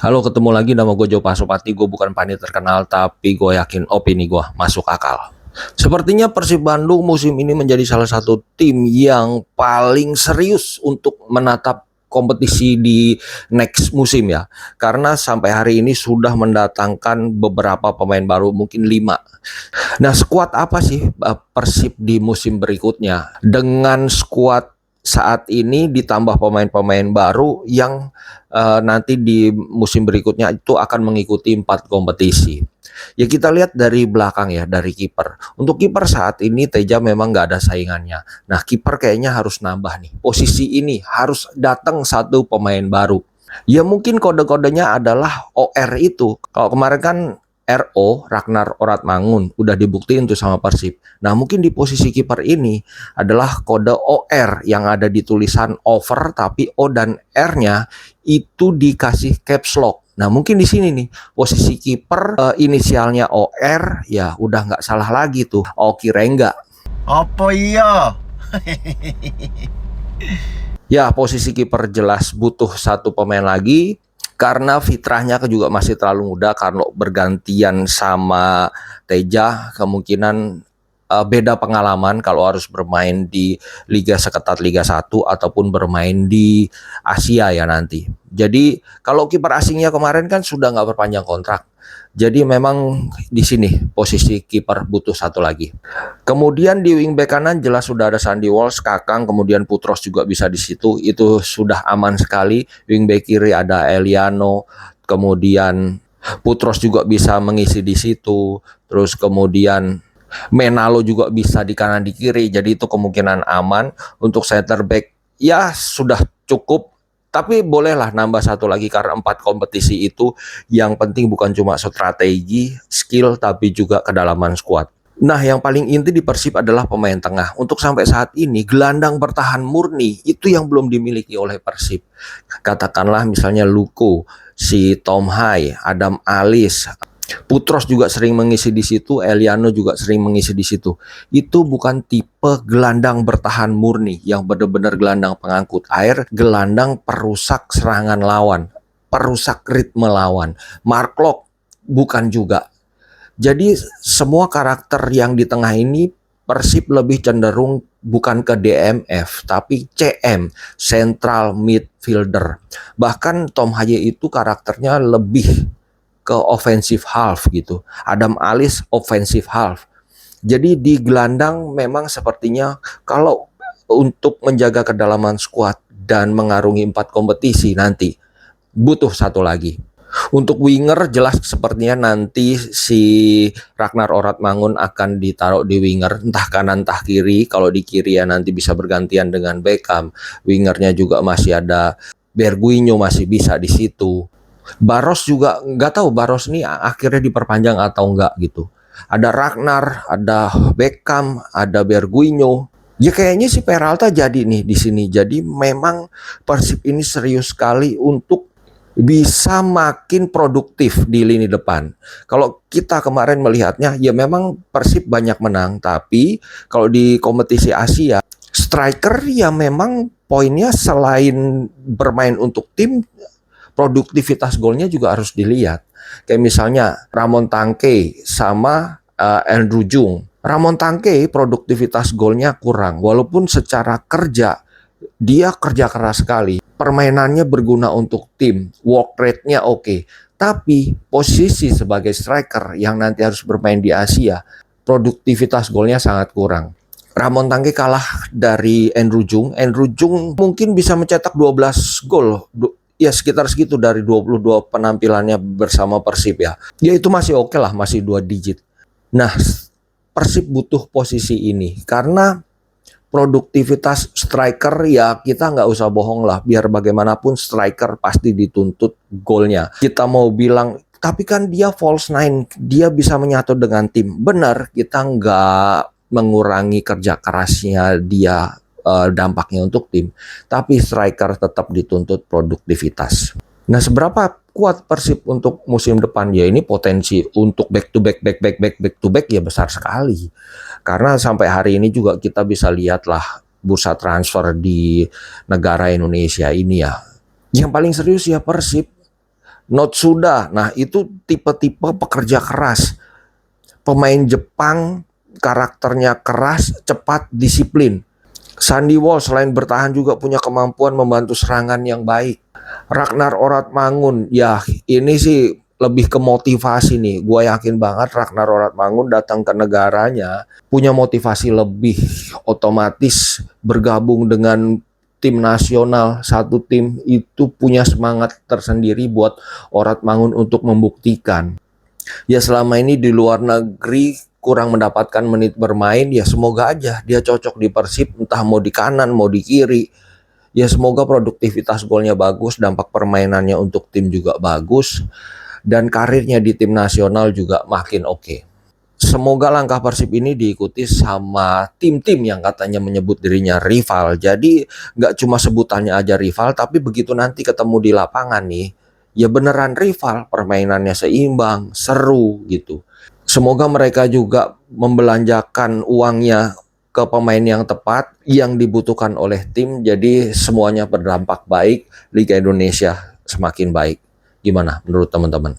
Halo, ketemu lagi nama gue Jo Pasupati. Gue bukan pandit terkenal, tapi gue yakin opini gue masuk akal. Sepertinya Persib Bandung musim ini menjadi salah satu tim yang paling serius untuk menatap kompetisi di next musim ya. Karena sampai hari ini sudah mendatangkan beberapa pemain baru, mungkin 5. Nah, skuad apa sih Persib di musim berikutnya? Dengan skuad saat ini ditambah pemain-pemain baru yang nanti di musim berikutnya itu akan mengikuti 4 kompetisi. Ya kita lihat dari belakang ya, dari kiper. Untuk kiper saat ini Teja memang nggak ada saingannya. Nah, kiper kayaknya harus nambah nih. Posisi ini harus datang satu pemain baru. Ya mungkin kode-kodenya adalah OR itu. Kalau kemarin kan RO, Ragnar Oratmangun, udah dibuktiin tuh sama Persib. Nah mungkin di posisi kiper ini adalah kode OR yang ada di tulisan over, tapi O dan R-nya itu dikasih caps lock. Nah mungkin di sini nih posisi kiper inisialnya OR, ya udah nggak salah lagi tuh, Oki Rengga. Apa iya? Ya posisi kiper jelas butuh satu pemain lagi. Karena fitrahnya juga masih terlalu muda, karena bergantian sama Teja kemungkinan beda pengalaman kalau harus bermain di liga seketat Liga 1 ataupun bermain di Asia ya nanti. Jadi kalau kiper asingnya kemarin kan sudah nggak berpanjang kontrak. Jadi memang di sini posisi kiper butuh satu lagi. Kemudian di wingback kanan jelas sudah ada Sandy Walsh, Kakang, kemudian Putros juga bisa di situ. Itu sudah aman sekali. Wingback kiri ada Eliano, kemudian Putros juga bisa mengisi di situ. Terus kemudian Menalo juga bisa di kanan di kiri. Jadi itu kemungkinan aman. Untuk center back ya sudah cukup. Tapi bolehlah nambah satu lagi karena 4 kompetisi itu yang penting bukan cuma strategi, skill, tapi juga kedalaman skuad. Nah, yang paling inti di Persib adalah pemain tengah. Untuk sampai saat ini, gelandang bertahan murni itu yang belum dimiliki oleh Persib. Katakanlah misalnya Luko, si Tom Hai, Adam Alis, Putros juga sering mengisi di situ, Eliano juga sering mengisi di situ. Itu bukan tipe gelandang bertahan murni yang benar-benar gelandang pengangkut air, gelandang perusak serangan lawan, perusak ritme lawan. Mark Locke bukan juga. Jadi semua karakter yang di tengah ini Persib lebih cenderung bukan ke DMF tapi CM, Central Midfielder. Bahkan Tom Haye itu karakternya lebih ke offensive half gitu. Adam Alis offensive half. Jadi di gelandang memang sepertinya kalau untuk menjaga kedalaman skuad dan mengarungi 4 kompetisi nanti butuh satu lagi. Untuk winger jelas sepertinya nanti si Ragnar Oratmangun akan ditaruh di winger entah kanan entah kiri. Kalau di kiri ya nanti bisa bergantian dengan Beckham. Wingernya juga masih ada Berguinho masih bisa di situ. Baros juga nggak tahu Baros nih akhirnya diperpanjang atau enggak gitu. Ada Ragnar, ada Beckham, ada Berguinho. Ya kayaknya si Peralta jadi nih di sini. Jadi memang Persib ini serius sekali untuk bisa makin produktif di lini depan. Kalau kita kemarin melihatnya ya memang Persib banyak menang, tapi kalau di kompetisi Asia striker ya memang poinnya selain bermain untuk tim, produktivitas golnya juga harus dilihat. Kayak misalnya Ramon Tangke sama Andrew Jung. Ramon Tangke produktivitas golnya kurang, walaupun secara kerja dia kerja keras sekali. Permainannya berguna untuk tim, work rate-nya oke. Tapi posisi sebagai striker yang nanti harus bermain di Asia, produktivitas golnya sangat kurang. Ramon Tangke kalah dari Andrew Jung. Andrew Jung mungkin bisa mencetak 12 gol. Ya sekitar segitu dari 22 penampilannya bersama Persib ya. Ya itu masih oke lah, masih 2 digit. Nah, Persib butuh posisi ini karena produktivitas striker ya kita nggak usah bohong lah. Biar bagaimanapun striker pasti dituntut golnya. Kita mau bilang, tapi kan dia false nine, dia bisa menyatu dengan tim. Benar, kita nggak mengurangi kerja kerasnya dia, dampaknya untuk tim, tapi striker tetap dituntut produktivitas. Nah, seberapa kuat Persib untuk musim depan ya, ini potensi untuk back to back ya besar sekali. Karena sampai hari ini juga kita bisa lihatlah bursa transfer di negara Indonesia ini ya. Yang paling serius ya Persib. Notsuda, nah itu tipe-tipe pekerja keras. Pemain Jepang karakternya keras, cepat, disiplin. Sandy Walsh selain bertahan juga punya kemampuan membantu serangan yang baik. Ragnar Oratmangun, ya ini sih lebih ke motivasi nih. Gue yakin banget Ragnar Oratmangun datang ke negaranya punya motivasi lebih, otomatis bergabung dengan tim nasional, satu tim itu punya semangat tersendiri buat Oratmangun untuk membuktikan. Ya selama ini di luar negeri kurang mendapatkan menit bermain, ya semoga aja dia cocok di Persib, entah mau di kanan mau di kiri. Ya semoga produktivitas golnya bagus, dampak permainannya untuk tim juga bagus, dan karirnya di tim nasional juga makin oke. Semoga langkah Persib ini diikuti sama tim-tim yang katanya menyebut dirinya rival. Jadi nggak cuma sebutannya aja rival, tapi begitu nanti ketemu di lapangan nih, ya beneran rival, permainannya seimbang, seru gitu. Semoga mereka juga membelanjakan uangnya ke pemain yang tepat, yang dibutuhkan oleh tim, jadi semuanya berdampak baik, Liga Indonesia semakin baik. Gimana menurut teman-teman?